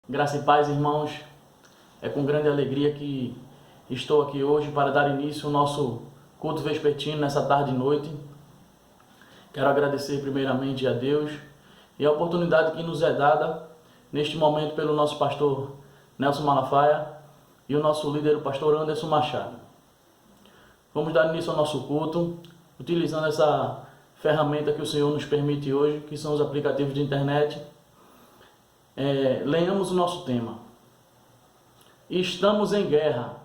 Graça e paz, irmãos. É com grande alegria que estou aqui hoje para dar início ao nosso culto vespertino nessa tarde e noite. Quero agradecer primeiramente a Deus e a oportunidade que nos é dada neste momento pelo nosso pastor Nelson Malafaia e o nosso líder, o pastor Anderson Machado. Vamos dar início ao nosso culto utilizando essa ferramenta que o Senhor nos permite hoje, que são os aplicativos de internet. Leiamos o nosso tema. Estamos em guerra.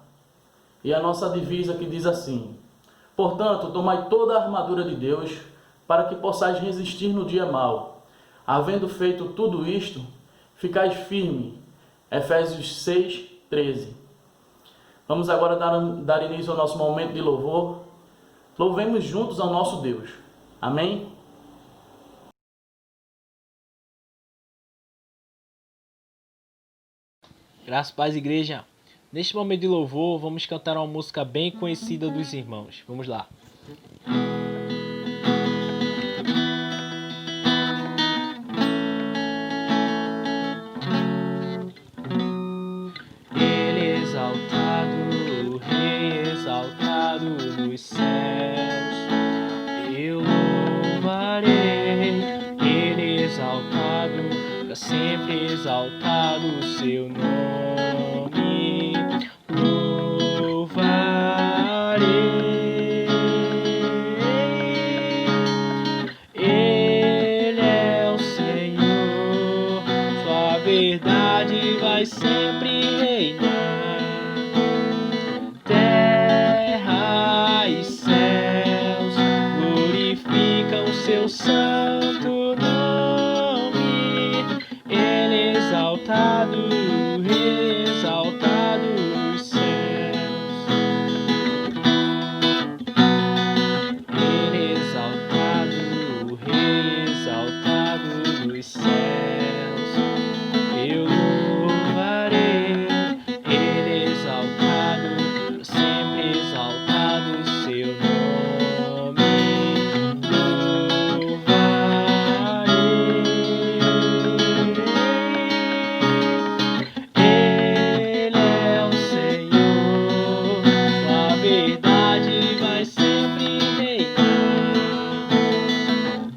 E a nossa divisa que diz assim: portanto, tomai toda a armadura de Deus, para que possais resistir no dia mau. Havendo feito tudo isto, ficais firme. Efésios 6:13. Vamos agora dar início ao nosso momento de louvor. Louvemos juntos ao nosso Deus. Amém? Graças, paz, igreja. Neste momento de louvor, vamos cantar uma música bem conhecida dos irmãos. Vamos lá. Ele exaltado, Rei exaltado nos céus, eu louvarei. Ele exaltado, para sempre exaltado o seu nome. Louvarei. Ele é o Senhor, sua verdade vai sempre reinar. Terra e céus glorificam seu santo nome. Ele exaltado, Rei exaltado nos céus. Ele exaltado, Rei exaltado nos céus, eu louvarei. Ele exaltado, sempre exaltado o seu nome. Ele é o Senhor, sua verdade vai sempre reinar.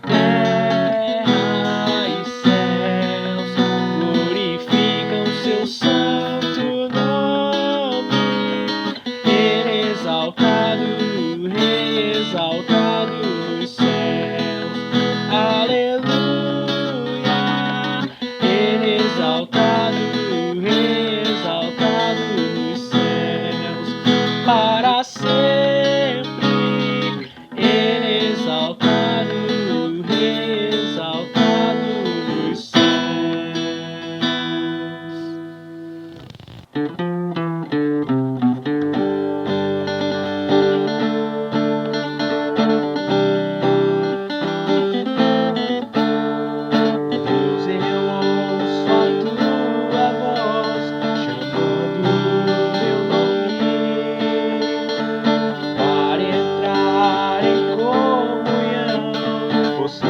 Terra e céus glorificam seu santo nome. Ele exaltado, Rei exaltado nos céus. Aleluia. Ele exaltado, Rei exaltado nos céus. Para sempre. Ele exaltado, Rei exaltado nos céus. Deus, eu ouço a tua voz chamando meu nome para entrar em comunhão. Você e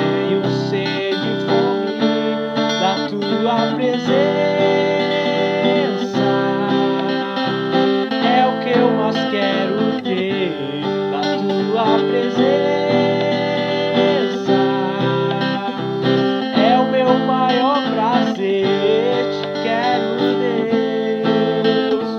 sede e fome da tua presença é o que eu mais quero ter, da tua presença. É o meu maior prazer. Te quero, Deus.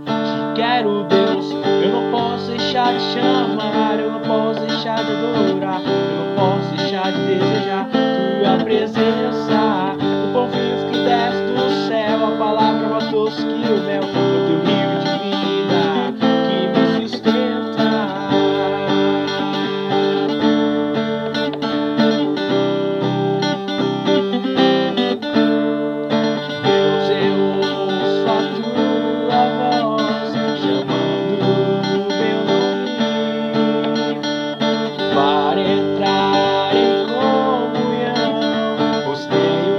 Te quero, Deus. Eu não posso deixar de chamar, eu não posso deixar de adorar, eu não posso deixar de desejar tua presença. O pão vivo que desce do céu, a palavra mais doce que o mel, o teu rio de vida que me sustenta. Deus, eu ouço a tua voz chamando meu nome para entrar em comunhão. Postei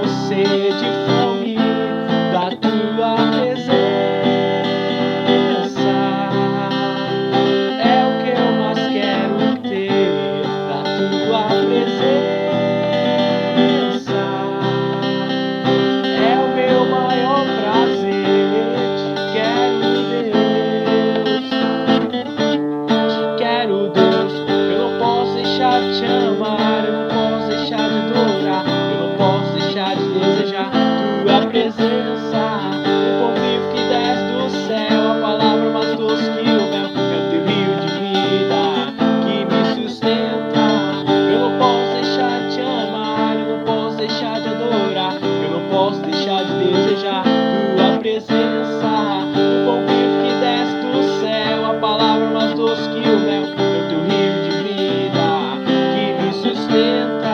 palavra mais doce que o mel, é o teu rio de vida que me sustenta.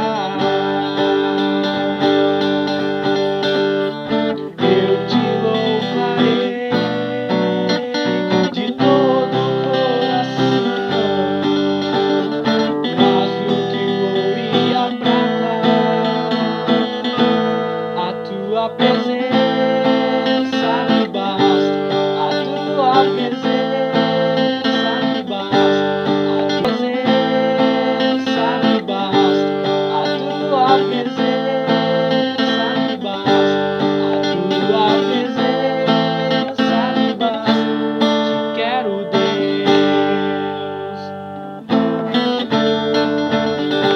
Eu te louvarei de todo o coração, mais do que o ouro e a prata, a tua presença me basta, a tua presença me basta, a tua presença me basta, a tua presença me basta, a tua presença me basta. Te quero, Deus.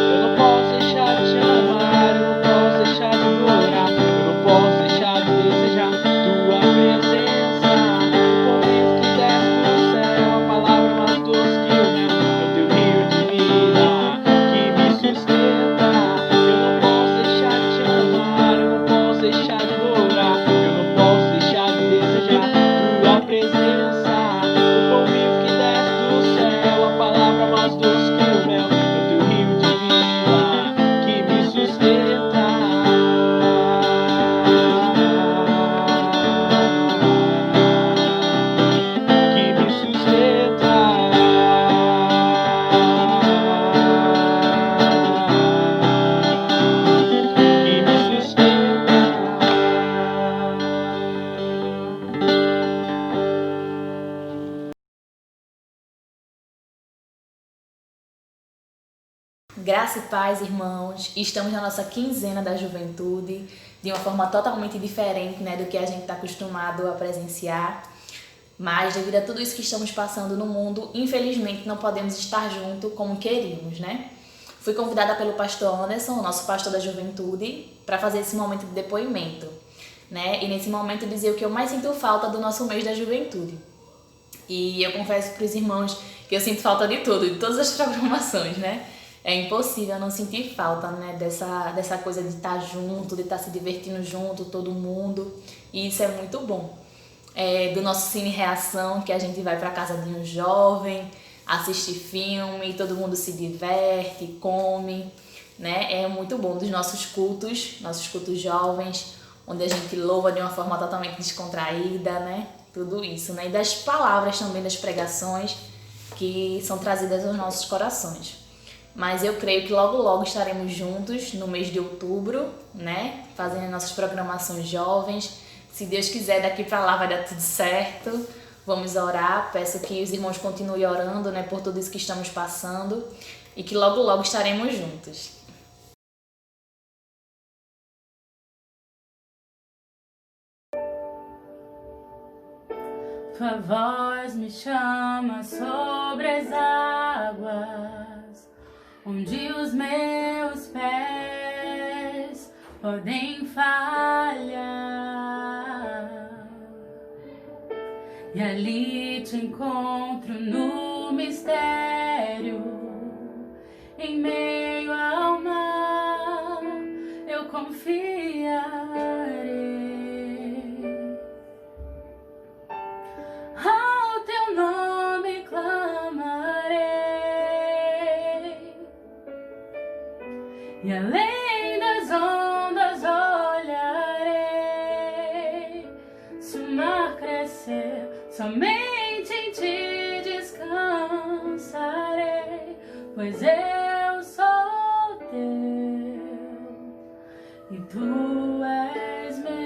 Eu não posso deixar de te amar, eu não posso deixar de adorar, eu não posso deixar de desejar tua presença. O convite que desce do céu, a palavra mais doce que o mel, é o teu rio de vida que me sustenta. Eu não posso deixar de te amar, eu não posso deixar de adorar, eu não posso deixar de desejar tua presença. O pão vivo que desce do céu, a palavra mais doce que o mel, é o teu rio de vida que me sustenta. Que me sustenta. Que me sustenta. Graça e paz, irmãos. Estamos na nossa quinzena da juventude, de uma forma totalmente diferente, né, do que a gente está acostumado a presenciar. Mas, devido a tudo isso que estamos passando no mundo, infelizmente não podemos estar junto como queríamos, né? Fui convidada pelo pastor Anderson, o nosso pastor da juventude, para fazer esse momento de depoimento, né? E nesse momento dizer o que eu mais sinto falta do nosso mês da juventude. E eu confesso para os irmãos que eu sinto falta de tudo, de todas as programações, né? É impossível não sentir falta, né, dessa coisa de estar junto, de estar se divertindo junto, todo mundo. E isso é muito bom. Do nosso Cine Reação, que a gente vai para casa de um jovem, assiste filme, todo mundo se diverte, come, né? É muito bom. Dos nossos cultos jovens, onde a gente louva de uma forma totalmente descontraída, né? Tudo isso, né? E das palavras também, das pregações que são trazidas aos nossos corações. Mas eu creio que logo logo estaremos juntos no mês de outubro, né? Fazendo nossas programações jovens. Se Deus quiser, daqui para lá vai dar tudo certo. Vamos orar. Peço que os irmãos continuem orando, né, por tudo isso que estamos passando e que logo logo estaremos juntos. Tua voz me chama sobre as águas, onde os meus pés podem falhar, e ali te encontro no mistério, em meio ao mar eu confiarei. Ao teu nome clamarei, e além das ondas olharei. Se o mar crescer, somente em ti descansarei, pois eu sou teu e tu és meu.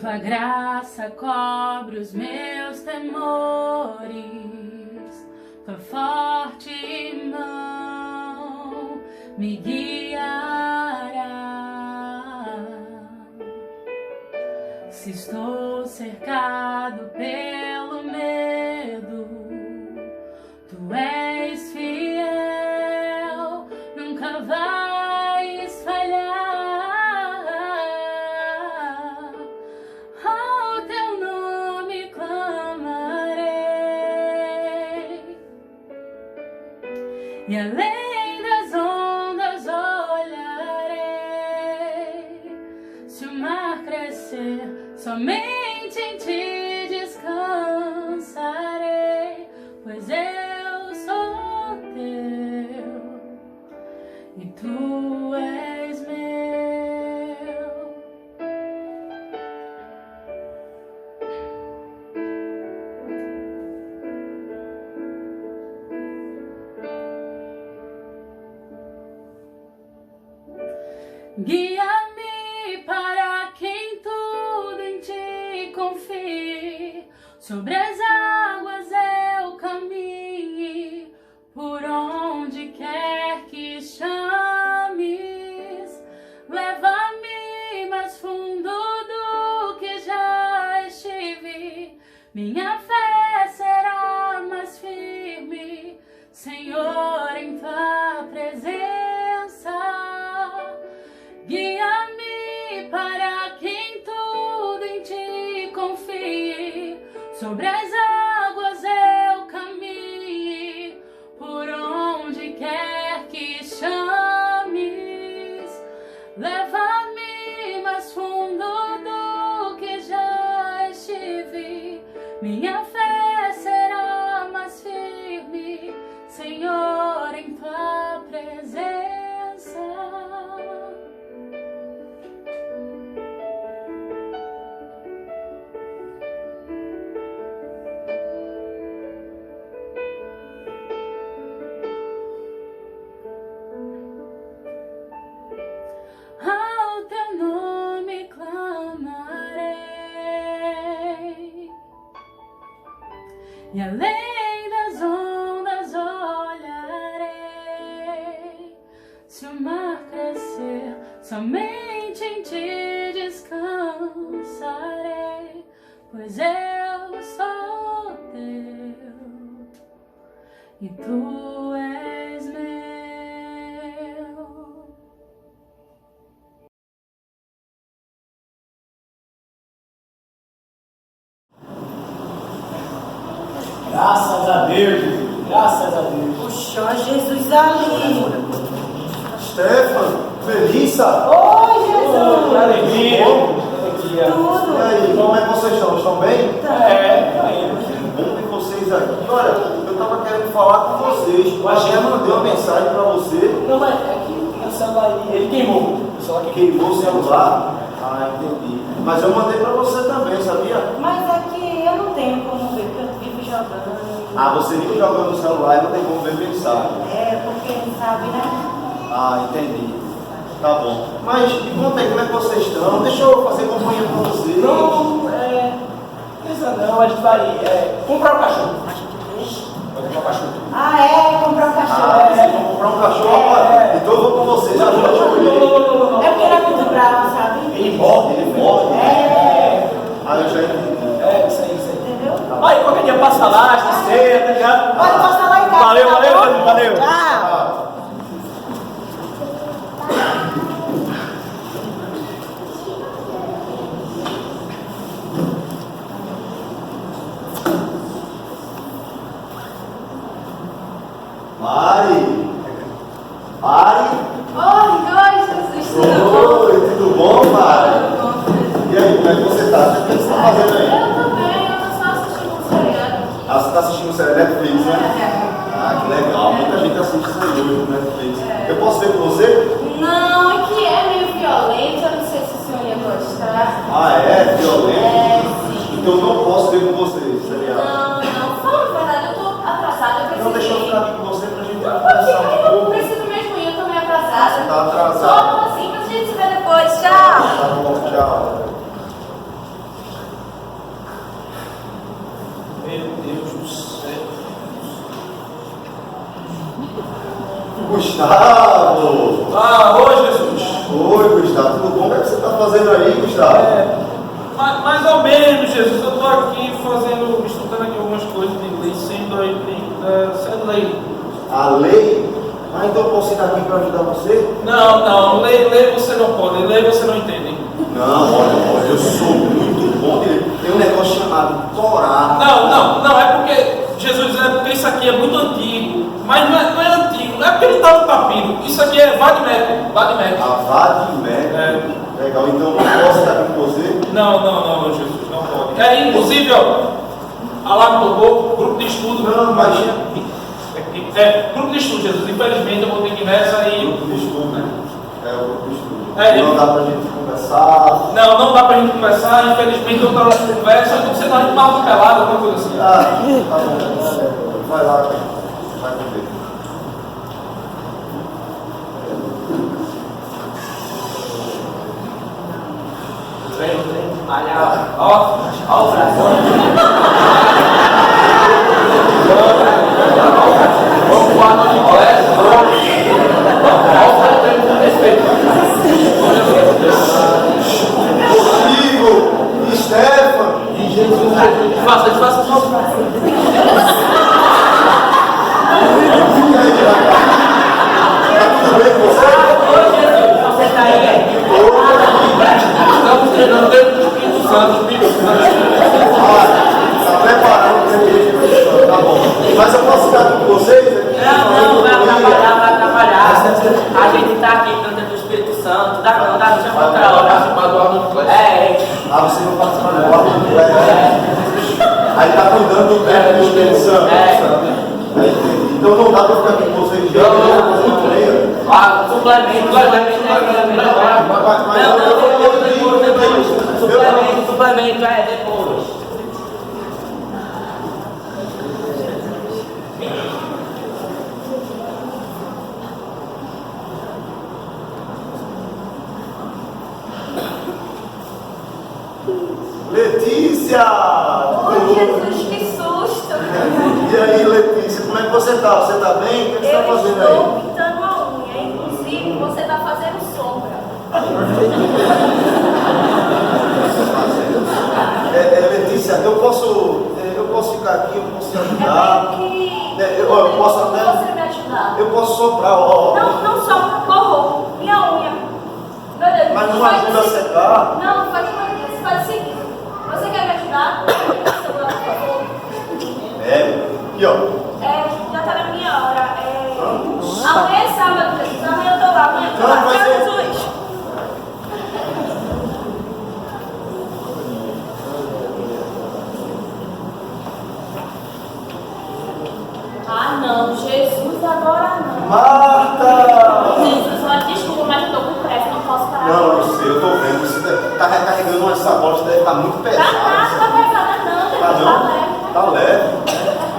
Tua graça cobre os meus temores, tua forte mão me guiará. Se estou cercado pelo medo, tu és fiel, nunca vais falhar. Ao teu nome clamarei, e além das ondas olharei. Se o mar crescer, somente em ti descansarei, pois eu sou teu e tu és meu. Guia-me para quem tudo em ti confie, sobre as águas eu caminhe, por onde quer que chames. Leva-me mais fundo do que já estive, minha fé será mais firme, Senhor, em tua presença. Guia-me para quem tudo em ti confie, sobre as águas eu caminhe, por onde quer que chames. Leva-me mais fundo do que já estive, minha fé será mais firme, Senhor, em tua presença. Ao teu nome clamarei, e além das ondas olharei. Se o mar crescer, somente em ti descansarei, pois eu sou teu e tu és meu. Graças a Deus, graças a Deus. Puxa, Jesus ali. Stefano, Melissa. Oi, Jesus. Que alegria. Tudo. E aí, como é que vocês estão? Estão bem? É, Que bom ter vocês aqui. Olha, eu estava querendo falar com vocês. Eu achei que eu mandei uma mensagem para você. não, mas é que o celular ele queimou. O celular Queimou o celular. Ah, entendi. Mas eu mandei para você também, sabia? Mas aqui eu não tenho como ver, porque eu vivo jogando. Ah, você vive jogando no celular e não tem como ver mensagem. É, porque não sabe, né? Ah, entendi. Tá bom. Mas me conta aí como é que vocês estão. Deixa eu fazer companhia para vocês. não, pensa não, a gente vai comprar um cachorro. Vai comprar um cachorro. Ah, é? Comprar um cachorro. Vamos comprar um cachorro agora. Então eu vou com vocês. Não. É porque ele é muito bravo, sabe? Ele morde. É. Ah, eu já entendi. Isso aí. Entendeu? Aí qualquer dia passa lá, esteira, tá ligado? Pode postar lá em casa. Valeu, tá valeu, bom? valeu. Tchau. Mari! Oi, Jesus. Oi, tudo bom, Mari? E aí, como é que você tá? O que você tá fazendo aí? Eu tô bem, eu tô só assistindo um seriado aqui. Ah, você tá assistindo o série Netflix, né? Ah, que legal. Muita gente assiste isso aí hoje no Netflix. Eu posso ver com você? Não, é que é meio violento, eu não sei se o senhor ia gostar. Ah, é? Violento? É, sim. Então eu não posso ver com você, seriado. Não, fala a verdade, eu tô atrasada, eu preciso Então deixa eu ir. ficar aqui com você pra gente Não, conversar um eu pouco. preciso mesmo ir, eu tô meio atrasada. Tá atrasada. Só assim, mas a gente se vê depois, tchau. Tá bom, tchau. Meu Deus do céu. Gustavo! Ah, oi Jesus. Oi, Gustavo, tudo bom? O que é que você está fazendo aí, Gustavo? Mais ou menos, Jesus. Eu estou aqui estudando aqui algumas coisas de inglês, sendo lei. A lei? Ah, então eu posso ir aqui para ajudar você? Não, lei você não pode, lei você não entende. Não, olha, eu sou muito bom. Tem um negócio chamado Torá. Não, é porque, Jesus, é porque isso aqui é muito antigo. Mas não é antigo, não tá no papiro. Isso aqui é vadimétrico. Vadimétrico. Vadimétrico. Legal, então eu posso estar aqui com você? Não, Jesus, não pode. Inclusive, ó, a lá no tocou, grupo de estudo. Não, imagina. Grupo de estudo, Jesus. Infelizmente eu vou ter que ir nessa e. Grupo de estudo, né? É o grupo de estudo. Não dá pra gente conversar. Não dá pra gente conversar. Infelizmente outra hora de conversa, então você não dá uma pelada, alguma coisa assim. Tá bom. Vai lá, vai comer. Ó o braço. Vamos voar no inglês. Rodrigo, Stefan e Jesus. Faça só o braço. Tá tudo bem com você? Você tá aí? Estamos treinando dentro do Espírito Santo. Está preparando o Espírito Santo, tá bom. Mas eu posso ficar aqui com vocês? Não, vai atrapalhar. A gente tá aqui dentro do Espírito Santo. Dá, chama outra hora. Você não participa do quarto do Aí tá cuidando do tempo do Espírito Santo. Então não dá para ficar aqui com vocês. Suplemento, depois. Letícia! Oh, Jesus, que susto! E aí, Letícia, como é que você tá? Você tá bem? O que você tá fazendo aí? Eu estou pintando a unha, inclusive você está fazendo sombra. Letícia, eu posso ficar aqui, eu posso te ajudar. Eu posso até. Você me ajudar. Eu posso soprar, ó. Não sopra, porra, minha unha. Meu Deus, Mas não ajuda a secar? Não, faz o seguinte. Você quer me ajudar? Aqui, ó. Já tá na minha hora. Amanhã é sábado, Jesus. Amanhã eu tô lá. Amanhã eu tô lá. Tchau, Jesus. Não, Jesus, agora não. Marta! Jesus, olha, desculpa, mas eu tô com pressa, não posso parar. Não, eu sei, eu tô vendo. Você tá recarregando uma sacola, deve estar muito pesado. Tá pesada não, Tá leve.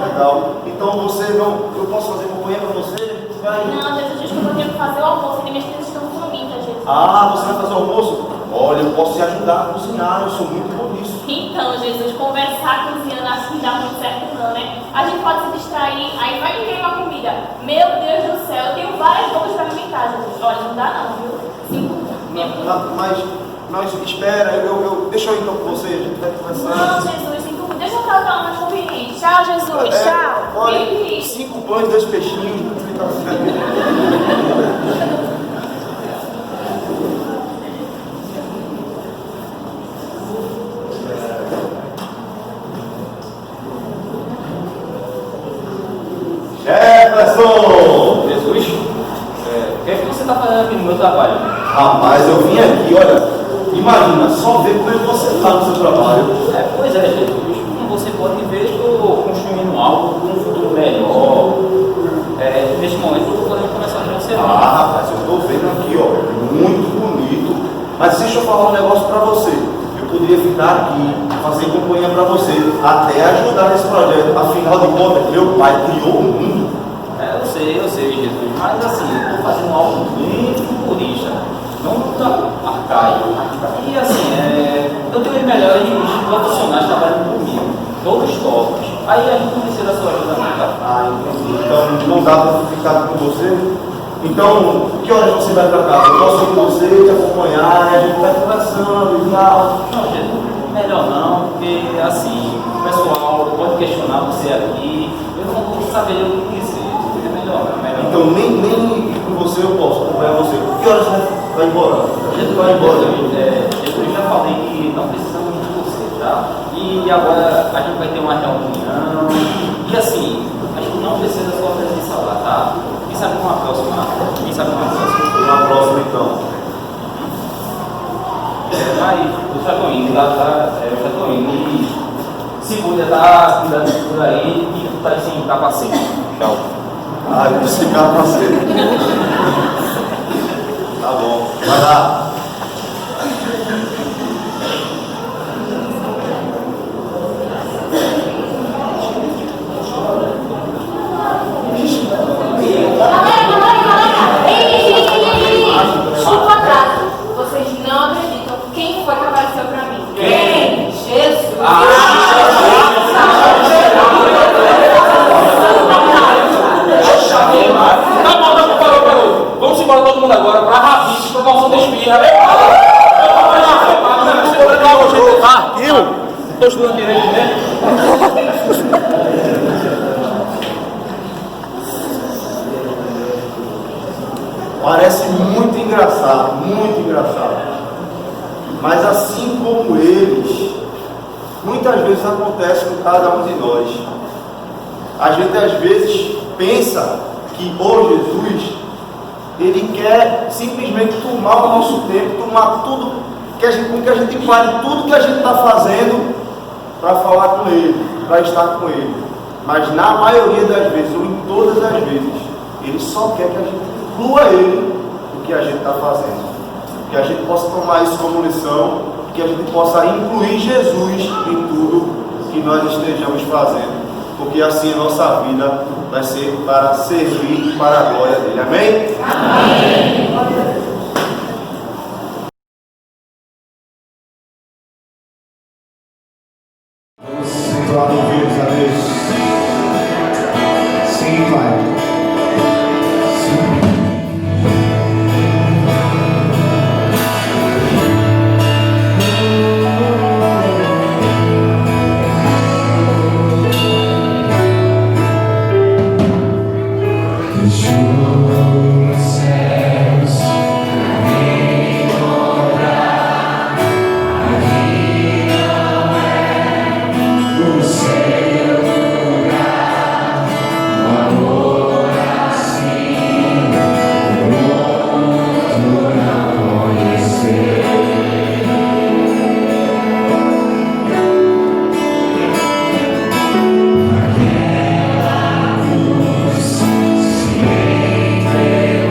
Legal. Então você não. Eu posso fazer companhia pra você? Vai. Não, Jesus, desculpa, eu tenho que fazer o almoço, e minhas crianças estão famintas, Jesus. Você vai fazer o almoço? Olha, eu posso te ajudar a cozinhar, eu sou muito bom nisso. Então, Jesus, conversar cozinhando acho que não dá muito certo não, né? A gente pode se distrair, aí vai me queimar comida. Meu Deus do céu, eu tenho várias bocas pra alimentar, Jesus. Olha, não dá não, viu? Mas espera, deixa eu ir então com você, a gente vai conversar. Não, Jesus, 5 minutos. Deixa eu tratar mais conveniente. Tchau, Jesus, tchau. Olha, 5 pães, 2 peixinhos, não fica Jefferson! Jesus, o que é que você está fazendo aqui no meu trabalho? Rapaz, eu vim aqui, olha, imagina, só ver como é que você está no seu trabalho. Pois é, Jesus, como você pode ver, eu estou construindo algo com um futuro melhor. Neste momento eu estou podendo começar a você. Rapaz, eu estou vendo aqui, ó, muito bonito. Mas deixa eu falar um negócio para você. Eu poderia ficar aqui, fazer companhia para você, até ajudar nesse projeto. Afinal de contas, meu pai criou o mundo. Eu sei, Jesus, mas assim, eu estou fazendo algo bem futurista, não muito arcaico. E assim, eu tenho os melhores profissionais trabalhando comigo, todos tops. Aí a gente precisa da sua ajuda, tá? Entendi. Então não dá para ficar com você? Então, que horas você vai para casa? Eu posso ir com você, te acompanhar, a gente vai conversando e tal. Não, Jesus, melhor não, porque assim, o pessoal pode questionar você aqui, eu não vou saber o que dizer. Melhor. Então nem ir com você eu posso acompanhar você. Que horas você vai embora? Jesus vai embora. Eu já falei que não precisamos de você, tá? E agora a gente vai ter uma reunião. E assim, a gente não precisa da sua presença lá, tá? Quem sabe com a próxima Eu já tô indo, eu já tô indo. E se puder, tá cuidando por aí e tu tá aí sem capacete. Tchau. Ah, eu disse capacete. Tá bom, vai lá. Tipo atrás, vocês não acreditam quem foi que apareceu pra mim. Quem? Jesus! Tá bom, parou. Vamos embora todo mundo agora pra Rabiche, promoção de espirra. Tô estudando direito mesmo. Parece muito engraçado, muito engraçado. Mas assim como eles, muitas vezes acontece com cada um de nós. A gente às vezes pensa que o Jesus, ele quer simplesmente tomar o nosso tempo, tomar tudo, com que a gente pare tudo que a gente está fazendo para falar com ele, para estar com ele. Mas na maioria das vezes, ou em todas as vezes, ele só quer que a gente inclua ele no que a gente está fazendo. Que a gente possa tomar isso como lição, que a gente possa incluir Jesus em tudo que nós estejamos fazendo. Porque assim a nossa vida vai ser para servir para a glória dele. Amém? Amém. Entoar ouvidos a Deus. Sim, Pai. Hey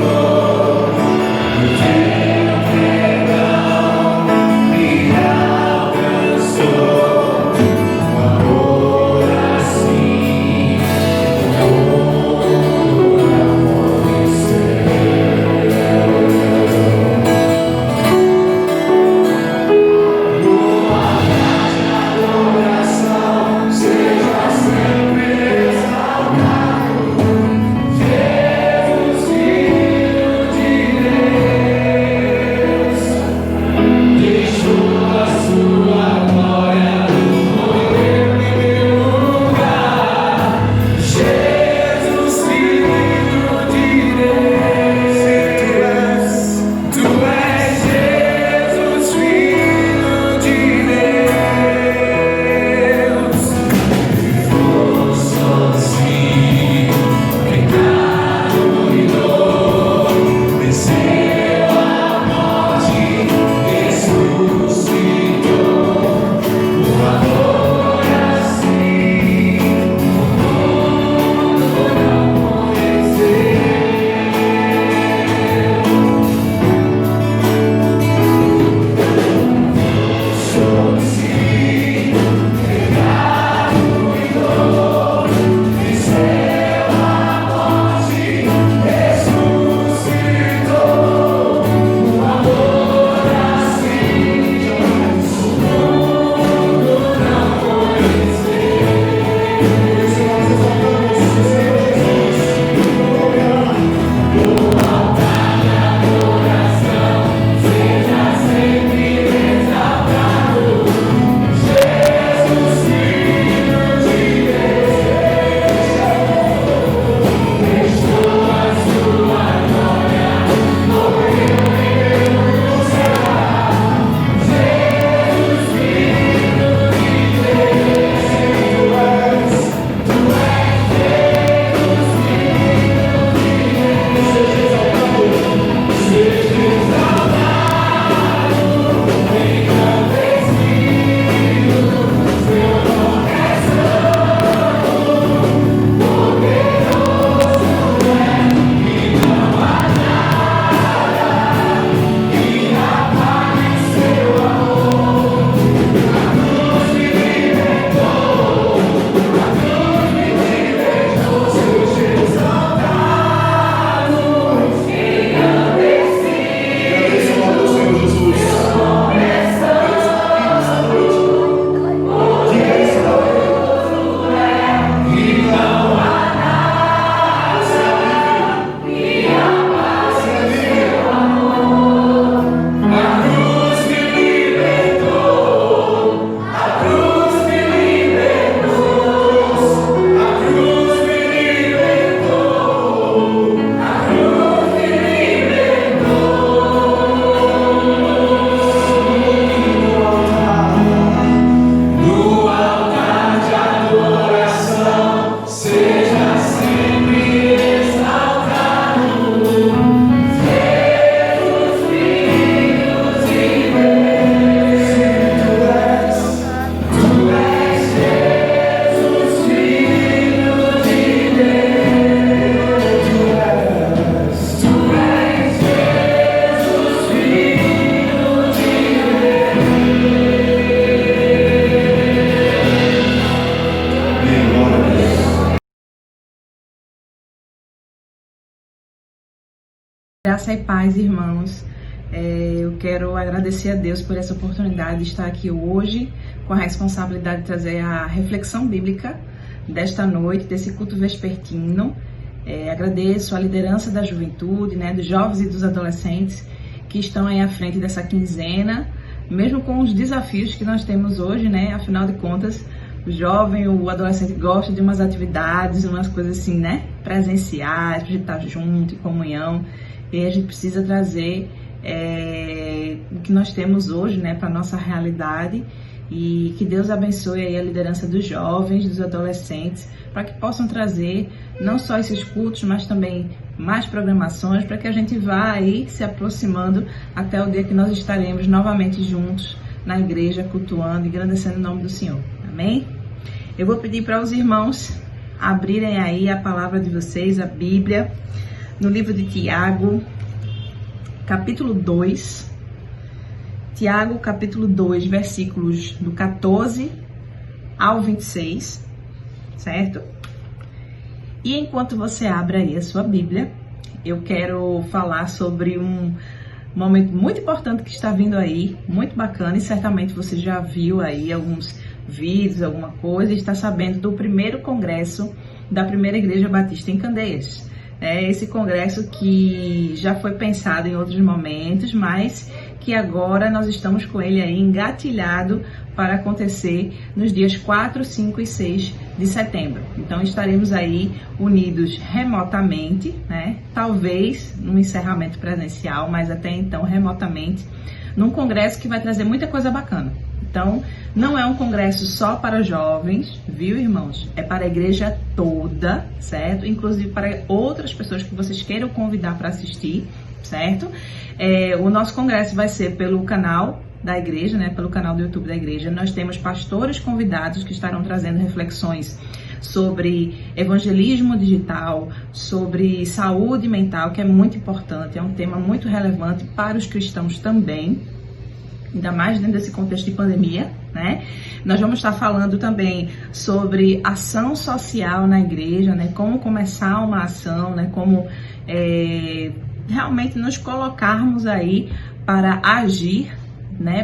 Graça e paz, irmãos. Eu quero agradecer a Deus por essa oportunidade de estar aqui hoje com a responsabilidade de trazer a reflexão bíblica desta noite, desse culto vespertino. Agradeço a liderança da juventude, dos jovens e dos adolescentes que estão aí à frente dessa quinzena, mesmo com os desafios que nós temos hoje, afinal de contas, o jovem, o adolescente gosta de umas atividades, umas coisas assim, presenciais, de estar junto, em comunhão. E a gente precisa trazer o que nós temos hoje, para a nossa realidade, e que Deus abençoe aí a liderança dos jovens, dos adolescentes, para que possam trazer não só esses cultos, mas também mais programações, para que a gente vá aí se aproximando até o dia que nós estaremos novamente juntos na igreja, cultuando e engrandecendo o nome do Senhor. Amém? Eu vou pedir para os irmãos abrirem aí a palavra de vocês, a Bíblia, no livro de Tiago, capítulo 2. Tiago, capítulo 2, versículos do 14 ao 26, certo? E enquanto você abre aí a sua Bíblia, eu quero falar sobre um momento muito importante que está vindo aí, muito bacana, e certamente você já viu aí alguns vídeos, alguma coisa, e está sabendo do primeiro congresso da Primeira Igreja Batista em Candeias. Esse congresso que já foi pensado em outros momentos, mas que agora nós estamos com ele aí engatilhado para acontecer nos dias 4, 5 e 6 de setembro. Então estaremos aí unidos remotamente, talvez num encerramento presencial, mas até então remotamente, num congresso que vai trazer muita coisa bacana. Então, não é um congresso só para jovens, viu, irmãos? É para a igreja toda, certo? Inclusive para outras pessoas que vocês queiram convidar para assistir, certo? O nosso congresso vai ser pelo canal da igreja, pelo canal do YouTube da igreja. Nós temos pastores convidados que estarão trazendo reflexões sobre evangelismo digital, sobre saúde mental, que é muito importante, é um tema muito relevante para os cristãos também, ainda mais dentro desse contexto de pandemia, Nós vamos estar falando também sobre ação social na igreja, como começar uma ação, como realmente nos colocarmos aí para agir,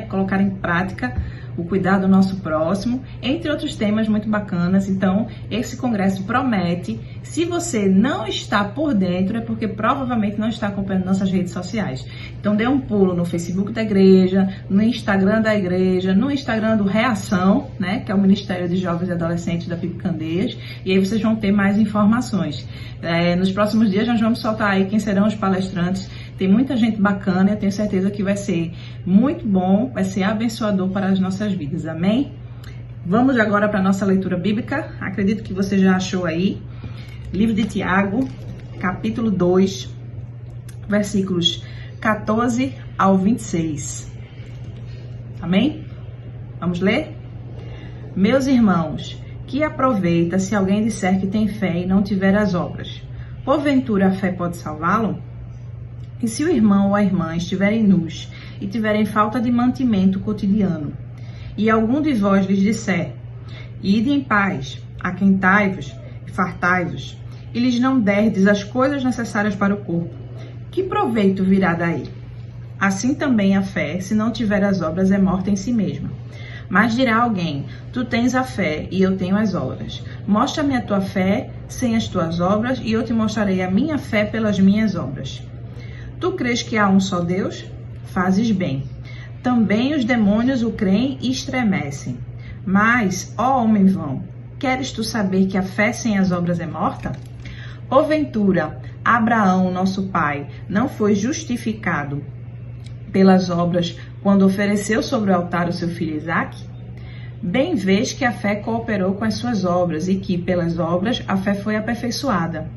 colocar em prática o cuidado do nosso próximo, entre outros temas muito bacanas. Então, esse congresso promete. Se você não está por dentro, é porque provavelmente não está acompanhando nossas redes sociais. Então, dê um pulo no Facebook da igreja, no Instagram da igreja, no Instagram do Reação, que é o Ministério de Jovens e Adolescentes da PIB Candeias, e aí vocês vão ter mais informações. Nos próximos dias, nós vamos soltar aí quem serão os palestrantes. Tem muita gente bacana, eu tenho certeza que vai ser muito bom, vai ser abençoador para as nossas vidas, amém? Vamos agora para a nossa leitura bíblica. Acredito que você já achou aí. Livro de Tiago, capítulo 2, versículos 14 ao 26. Amém? Vamos ler? Meus irmãos, que aproveita se alguém disser que tem fé e não tiver as obras? Porventura a fé pode salvá-lo? E se o irmão ou a irmã estiverem nus e tiverem falta de mantimento cotidiano, e algum de vós lhes disser, ide em paz, aquentai-vos e fartai-vos, e lhes não derdes as coisas necessárias para o corpo, que proveito virá daí? Assim também a fé, se não tiver as obras, é morta em si mesma. Mas dirá alguém, tu tens a fé e eu tenho as obras. Mostra-me a tua fé sem as tuas obras, e eu te mostrarei a minha fé pelas minhas obras. Tu crês que há um só Deus? Fazes bem. Também os demônios o creem e estremecem. Mas, ó homem vão, queres tu saber que a fé sem as obras é morta? Porventura, Abraão, nosso pai, não foi justificado pelas obras quando ofereceu sobre o altar o seu filho Isaque? Bem vês que a fé cooperou com as suas obras e que, pelas obras, a fé foi aperfeiçoada.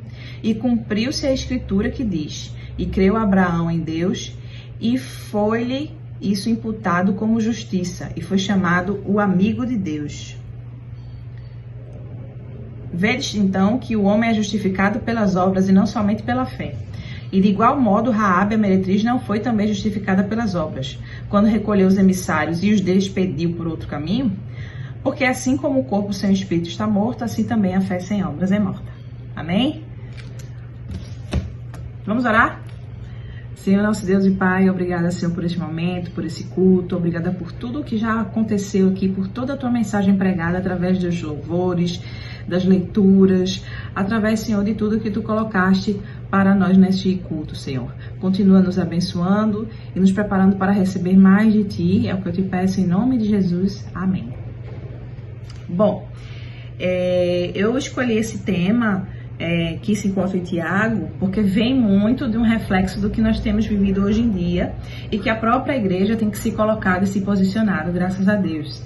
E cumpriu-se a escritura que diz, e creu Abraão em Deus, e foi-lhe isso imputado como justiça, e foi chamado o amigo de Deus. Vedes então que o homem é justificado pelas obras e não somente pela fé. E de igual modo Raabe a meretriz não foi também justificada pelas obras, quando recolheu os emissários e os despediu por outro caminho? Porque assim como o corpo sem o espírito está morto, assim também a fé sem obras é morta. Amém? Vamos orar? Senhor, nosso Deus e Pai, obrigada, Senhor, por este momento, por esse culto, obrigada por tudo o que já aconteceu aqui, por toda a tua mensagem pregada através dos louvores, das leituras, através, Senhor, de tudo que tu colocaste para nós neste culto, Senhor. Continua nos abençoando e nos preparando para receber mais de ti, é o que eu te peço em nome de Jesus. Amém. Bom, eu escolhi esse tema que se encontra em Tiago, porque vem muito de um reflexo do que nós temos vivido hoje em dia e que a própria igreja tem que se colocar e se posicionar, graças a Deus.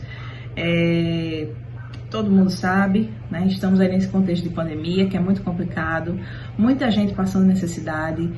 Todo mundo sabe, né? Estamos aí nesse contexto de pandemia, que é muito complicado, muita gente passando necessidade,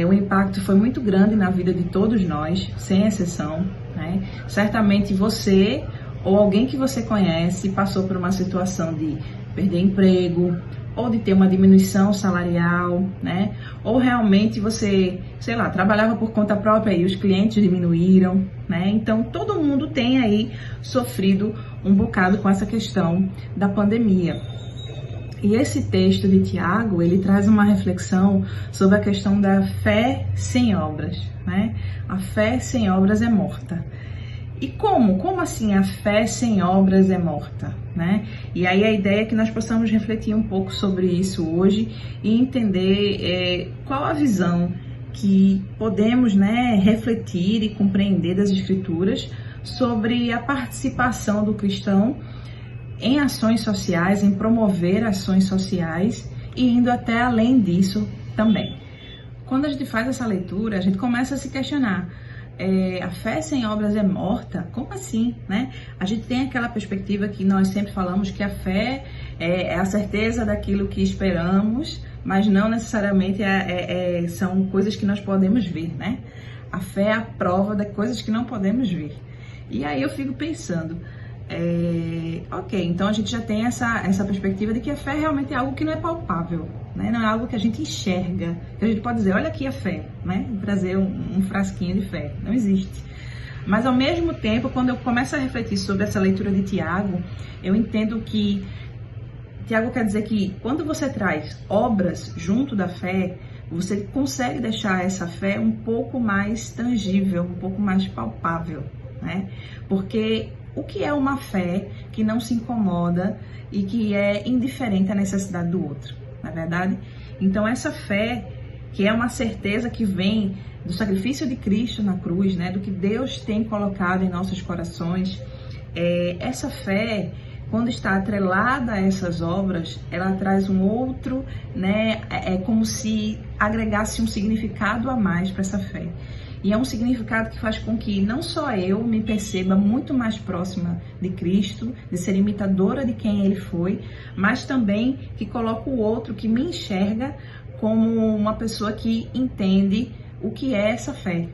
o impacto foi muito grande na vida de todos nós, sem exceção, né? Certamente você ou alguém que você conhece passou por uma situação de perder emprego, ou de ter uma diminuição salarial, né? Ou realmente você, sei lá, trabalhava por conta própria e os clientes diminuíram, né? Então, todo mundo tem aí sofrido um bocado com essa questão da pandemia. E esse texto de Tiago, ele traz uma reflexão sobre a questão da fé sem obras, né? A fé sem obras é morta. E como? Como assim a fé sem obras é morta, né? E aí a ideia é que nós possamos refletir um pouco sobre isso hoje e entender qual a visão que podemos, né, refletir e compreender das Escrituras sobre a participação do cristão em ações sociais, em promover ações sociais e indo até além disso também. Quando a gente faz essa leitura, a gente começa a se questionar. A fé sem obras é morta? Como assim, né? A gente tem aquela perspectiva que nós sempre falamos que a fé é a certeza daquilo que esperamos, mas não necessariamente são coisas que nós podemos ver, né? A fé é a prova de coisas que não podemos ver. E aí eu fico pensando, ok, então a gente já tem essa perspectiva de que a fé realmente é algo que não é palpável, né? Não é algo que a gente enxerga, que a gente pode dizer, olha aqui a fé, né? Trazer um frasquinho de fé, não existe. Mas ao mesmo tempo, quando eu começo a refletir sobre essa leitura de Tiago, eu entendo que Tiago quer dizer que quando você traz obras junto da fé, você consegue deixar essa fé um pouco mais tangível, um pouco mais palpável, né? Porque o que é uma fé que não se incomoda e que é indiferente à necessidade do outro, não é verdade? Então essa fé, que é uma certeza que vem do sacrifício de Cristo na cruz, né, do que Deus tem colocado em nossos corações, essa fé, quando está atrelada a essas obras, ela traz um outro, né, é como se agregasse um significado a mais para essa fé. E é um significado que faz com que não só eu me perceba muito mais próxima de Cristo, de ser imitadora de quem Ele foi, mas também que coloca o outro, que me enxerga como uma pessoa que entende o que é essa fé,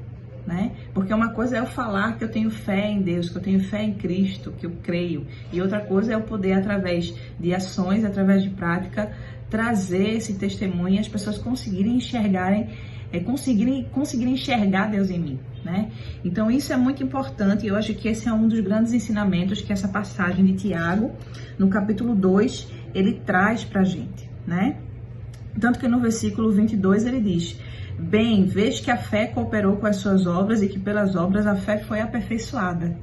né? Porque uma coisa é eu falar que eu tenho fé em Deus, que eu tenho fé em Cristo, que eu creio. E outra coisa é eu poder, através de ações, através de prática, trazer esse testemunho e as pessoas conseguirem enxergarem, conseguirem enxergar Deus em mim, né? Então isso é muito importante e eu acho que esse é um dos grandes ensinamentos que essa passagem de Tiago, no capítulo 2, ele traz pra gente, né? Tanto que no versículo 22 ele diz: bem, vês que a fé cooperou com as suas obras e que pelas obras a fé foi aperfeiçoada,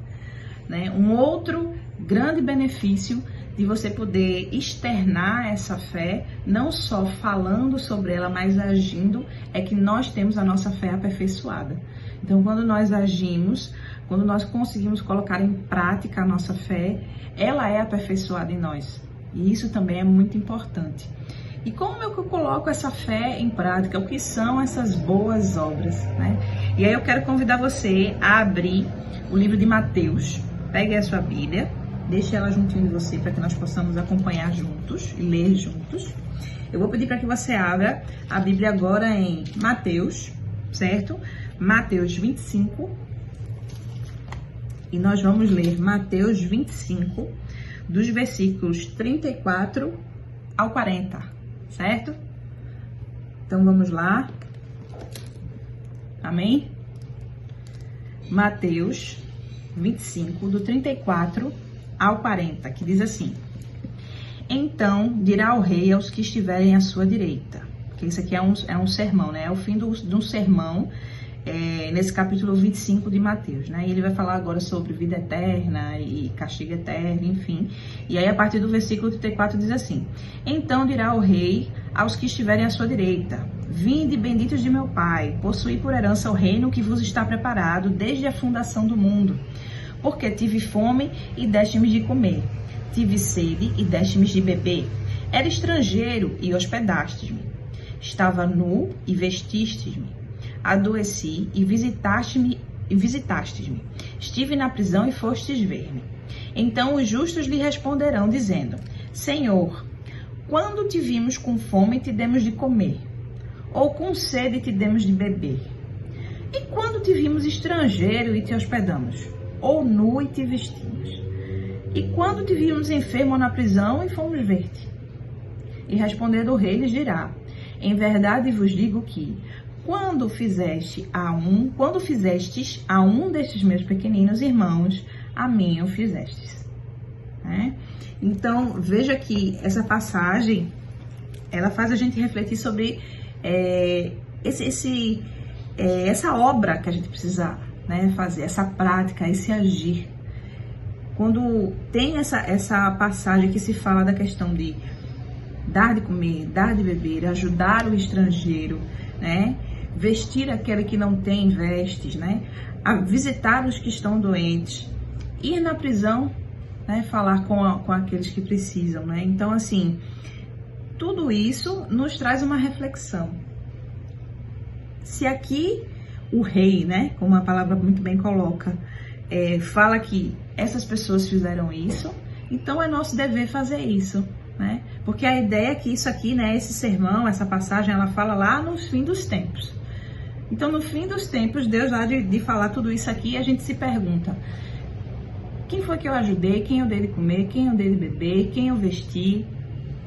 né? Um outro grande benefício de você poder externar essa fé, não só falando sobre ela, mas agindo, é que nós temos a nossa fé aperfeiçoada. Então, quando nós agimos, quando nós conseguimos colocar em prática a nossa fé, ela é aperfeiçoada em nós. E isso também é muito importante. E como eu coloco essa fé em prática? O que são essas boas obras, né? E aí eu quero convidar você a abrir o livro de Mateus. Pegue a sua Bíblia. Deixe ela juntinho de você para que nós possamos acompanhar juntos e ler juntos. Eu vou pedir para que você abra a Bíblia agora em Mateus, certo? Mateus 25. E nós vamos ler Mateus 25, dos versículos 34 ao 40, certo? Então vamos lá. Amém? Mateus 25, do 34 ao 40, que diz assim: então dirá o rei aos que estiverem à sua direita: que isso aqui é um sermão, né? É o fim de um sermão, nesse capítulo 25 de Mateus, né? E ele vai falar agora sobre vida eterna e castigo eterno, enfim. E aí, a partir do versículo 34, diz assim: Então dirá o rei aos que estiverem à sua direita: Vinde, benditos de meu Pai, possuí por herança o reino que vos está preparado desde a fundação do mundo. Porque tive fome e deste-me de comer, tive sede e deste-me de beber, era estrangeiro e hospedastes-me, estava nu e vestistes-me, adoeci e visitastes-me, estive na prisão e fostes ver-me. Então os justos lhe responderão, dizendo: Senhor, quando te vimos com fome, te demos de comer, ou com sede, te demos de beber? E quando te vimos estrangeiro e te hospedamos, ou nu e te vestimos? E quando te vimos enfermo ou na prisão e fomos ver-te? E respondendo o rei lhes dirá: Em verdade vos digo que, quando fizestes a um destes meus pequeninos irmãos, a mim o fizestes. Então, veja que essa passagem, ela faz a gente refletir sobre essa obra que a gente precisa, né, fazer, essa prática, esse agir. Quando tem essa passagem que se fala da questão de dar de comer, dar de beber, ajudar o estrangeiro, né, vestir aquele que não tem vestes, né, a visitar os que estão doentes, ir na prisão, né, falar com aqueles que precisam, né. Então, assim, tudo isso nos traz uma reflexão. Se aqui o rei, né, como a palavra muito bem coloca, fala que essas pessoas fizeram isso, então é nosso dever fazer isso, né? Porque a ideia é que isso aqui, né, esse sermão, essa passagem, ela fala lá no fim dos tempos. Então, no fim dos tempos, Deus há de falar tudo isso aqui, e a gente se pergunta: quem foi que eu ajudei? Quem eu dei de comer? Quem eu dei de beber? Quem eu vesti?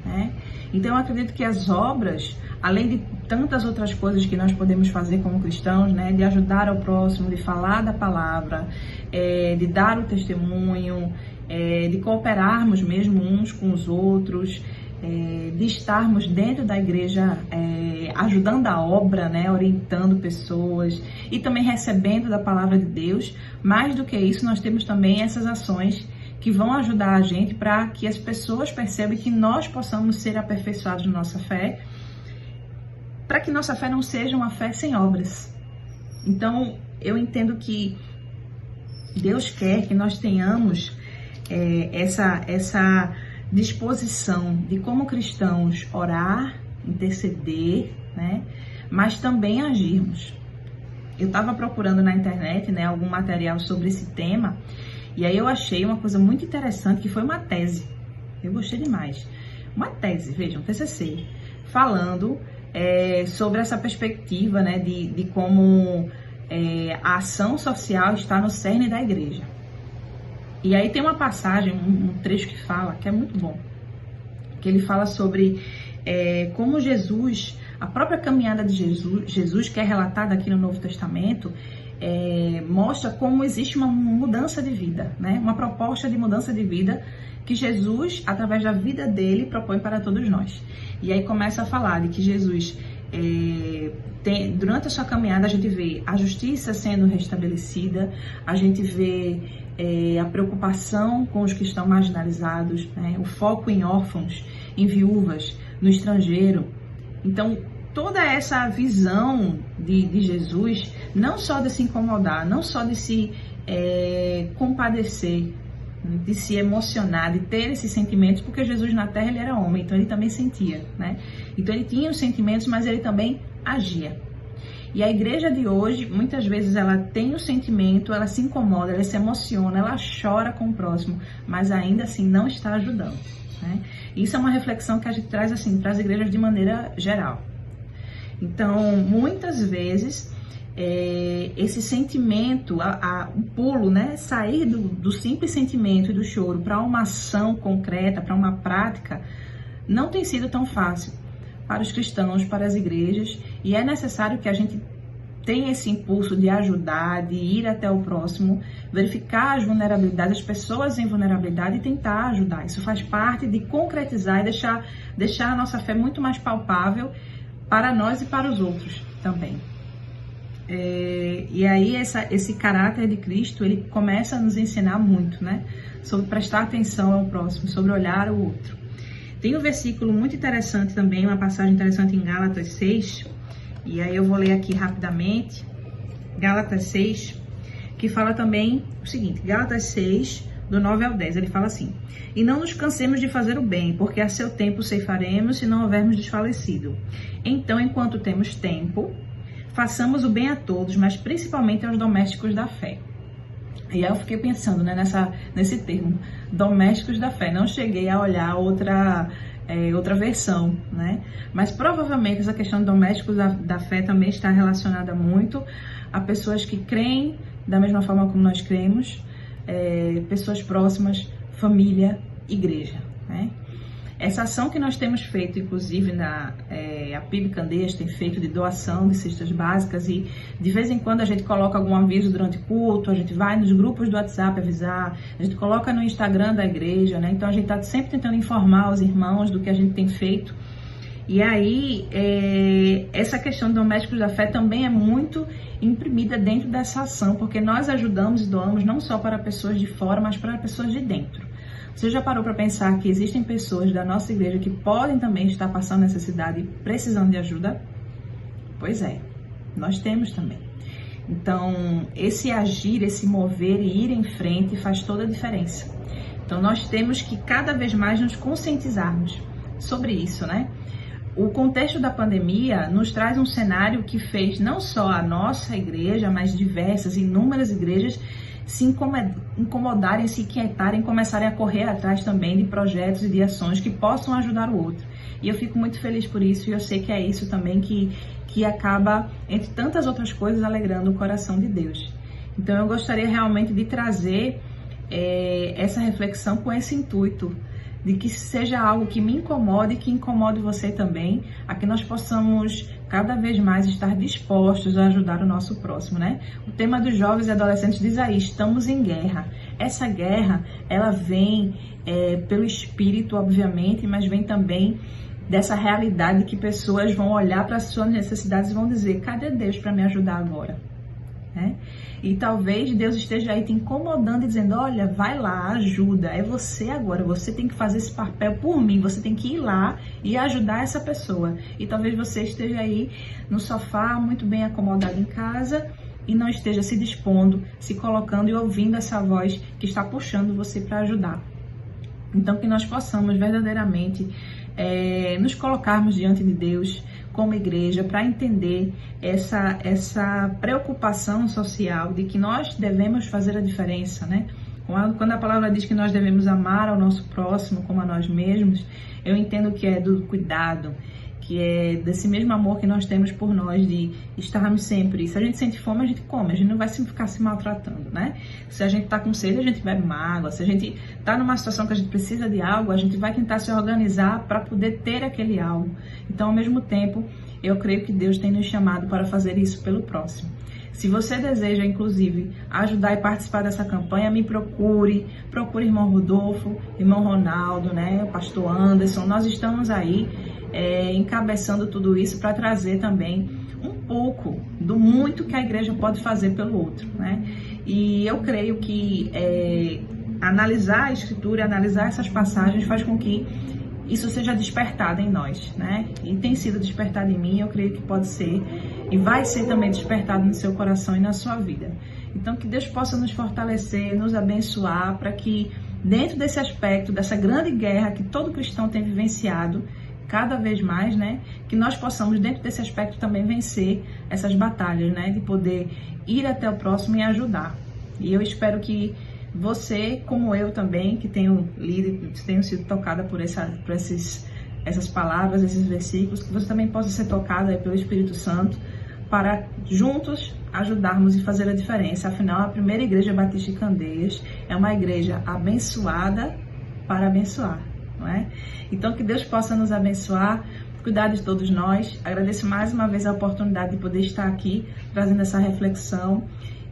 Né? Então, eu acredito que as obras, além de tantas outras coisas que nós podemos fazer como cristãos, né, de ajudar ao próximo, de falar da palavra, de dar o testemunho, de cooperarmos mesmo uns com os outros, de estarmos dentro da igreja ajudando a obra, né, orientando pessoas e também recebendo da palavra de Deus. Mais do que isso, nós temos também essas ações que vão ajudar a gente para que as pessoas percebam que nós possamos ser aperfeiçoados na nossa fé, para que nossa fé não seja uma fé sem obras. Então, eu entendo que Deus quer que nós tenhamos essa disposição de, como cristãos, orar, interceder, né, mas também agirmos. Eu estava procurando na internet, né, algum material sobre esse tema, e aí eu achei uma coisa muito interessante, que foi uma tese. Eu gostei demais. Uma tese, vejam, TCC, falando sobre essa perspectiva, né, de como a ação social está no cerne da igreja. E aí tem uma passagem, um trecho que fala, que é muito bom, que ele fala sobre como Jesus, a própria caminhada de Jesus, que é relatada aqui no Novo Testamento, mostra como existe uma mudança de vida, né? Uma proposta de mudança de vida que Jesus, através da vida dele, propõe para todos nós. E aí começa a falar de que Jesus, durante a sua caminhada, a gente vê a justiça sendo restabelecida, a gente vê a preocupação com os que estão marginalizados, né? O foco em órfãos, em viúvas, no estrangeiro. Então, toda essa visão de Jesus, não só de se incomodar, não só de se compadecer, de se emocionar, de ter esses sentimentos, porque Jesus na Terra ele era homem, então ele também sentia, né? Então ele tinha os sentimentos, mas ele também agia. E a igreja de hoje, muitas vezes ela tem o sentimento, ela se incomoda, ela se emociona, ela chora com o próximo, mas ainda assim não está ajudando, né? Isso é uma reflexão que a gente traz assim para as igrejas de maneira geral. Então, muitas vezes, esse sentimento, o pulo, né, sair do simples sentimento e do choro para uma ação concreta, para uma prática, não tem sido tão fácil para os cristãos, para as igrejas, e é necessário que a gente tenha esse impulso de ajudar, de ir até o próximo, verificar as vulnerabilidades, as pessoas em vulnerabilidade e tentar ajudar. Isso faz parte de concretizar e deixar a nossa fé muito mais palpável para nós e para os outros também. E aí esse caráter de Cristo, ele começa a nos ensinar muito, né? Sobre prestar atenção ao próximo, sobre olhar o outro. Tem um versículo muito interessante também, uma passagem interessante em Gálatas 6, e aí eu vou ler aqui rapidamente, Gálatas 6, que fala também o seguinte, Gálatas 6, do 9 ao 10, ele fala assim: e não nos cansemos de fazer o bem, porque a seu tempo ceifaremos se não houvermos desfalecido. Então, enquanto temos tempo, façamos o bem a todos, mas principalmente aos domésticos da fé. E aí eu fiquei pensando, né, nesse termo, domésticos da fé. Não cheguei a olhar outra versão, né? Mas provavelmente essa questão de domésticos da fé também está relacionada muito a pessoas que creem da mesma forma como nós cremos, pessoas próximas, família, igreja, né? Essa ação que nós temos feito, inclusive a PIB Candeias tem feito de doação de cestas básicas, e de vez em quando a gente coloca algum aviso durante o culto, a gente vai nos grupos do WhatsApp avisar, a gente coloca no Instagram da igreja, né? Então a gente está sempre tentando informar os irmãos do que a gente tem feito. E aí, essa questão de domésticos da fé também é muito imprimida dentro dessa ação, porque nós ajudamos e doamos não só para pessoas de fora, mas para pessoas de dentro. Você já parou para pensar que existem pessoas da nossa igreja que podem também estar passando necessidade e precisando de ajuda? Pois é, nós temos também. Então, esse agir, esse mover e ir em frente faz toda a diferença. Então, nós temos que cada vez mais nos conscientizarmos sobre isso, né? O contexto da pandemia nos traz um cenário que fez não só a nossa igreja, mas diversas, inúmeras igrejas se incomodarem, se inquietarem, começarem a correr atrás também de projetos e de ações que possam ajudar o outro. E eu fico muito feliz por isso, e eu sei que é isso também que acaba, entre tantas outras coisas, alegrando o coração de Deus. Então eu gostaria realmente de trazer essa reflexão com esse intuito, de que seja algo que me incomode e que incomode você também, a que nós possamos cada vez mais estar dispostos a ajudar o nosso próximo, né? O tema dos jovens e adolescentes diz aí, estamos em guerra. Essa guerra, ela vem pelo Espírito, obviamente, mas vem também dessa realidade que pessoas vão olhar para as suas necessidades e vão dizer, cadê Deus para me ajudar agora? Né? E talvez Deus esteja aí te incomodando e dizendo, olha, vai lá, ajuda, é você agora, você tem que fazer esse papel por mim, você tem que ir lá e ajudar essa pessoa. E talvez você esteja aí no sofá, muito bem acomodado em casa, e não esteja se dispondo, se colocando e ouvindo essa voz que está puxando você para ajudar. Então que nós possamos verdadeiramente nos colocarmos diante de Deus como igreja para entender essa preocupação social de que nós devemos fazer a diferença, né? Quando a palavra diz que nós devemos amar ao nosso próximo como a nós mesmos, eu entendo que é do cuidado, que é desse mesmo amor que nós temos por nós, de estarmos sempre, se a gente sente fome, a gente come, a gente não vai ficar se maltratando, né? Se a gente tá com sede, a gente bebe uma água, se a gente tá numa situação que a gente precisa de algo, a gente vai tentar se organizar para poder ter aquele algo. Então, ao mesmo tempo, eu creio que Deus tem nos chamado para fazer isso pelo próximo. Se você deseja, inclusive, ajudar e participar dessa campanha, me procure irmão Rodolfo, irmão Ronaldo, né, o pastor Anderson. Nós estamos aí encabeçando tudo isso para trazer também um pouco do muito que a igreja pode fazer pelo outro, né? E eu creio que analisar a Escritura, analisar essas passagens faz com que isso seja despertado em nós, né? E tem sido despertado em mim, eu creio que pode ser e vai ser também despertado no seu coração e na sua vida. Então que Deus possa nos fortalecer, nos abençoar, para que dentro desse aspecto, dessa grande guerra que todo cristão tem vivenciado, cada vez mais, né, que nós possamos dentro desse aspecto também vencer essas batalhas, né, de poder ir até o próximo e ajudar. E eu espero que você, como eu também, que tenho lido, tenho sido tocada por essas palavras, esses versículos, que você também possa ser tocada pelo Espírito Santo, para juntos ajudarmos e fazer a diferença. Afinal, a primeira igreja Batista de Candeias é uma igreja abençoada para abençoar, não é? Então, que Deus possa nos abençoar, cuidar de todos nós. Agradeço mais uma vez a oportunidade de poder estar aqui, trazendo essa reflexão,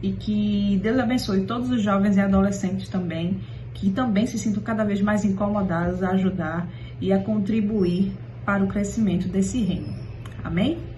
e que Deus abençoe todos os jovens e adolescentes também, que também se sintam cada vez mais incomodados a ajudar e a contribuir para o crescimento desse reino. Amém?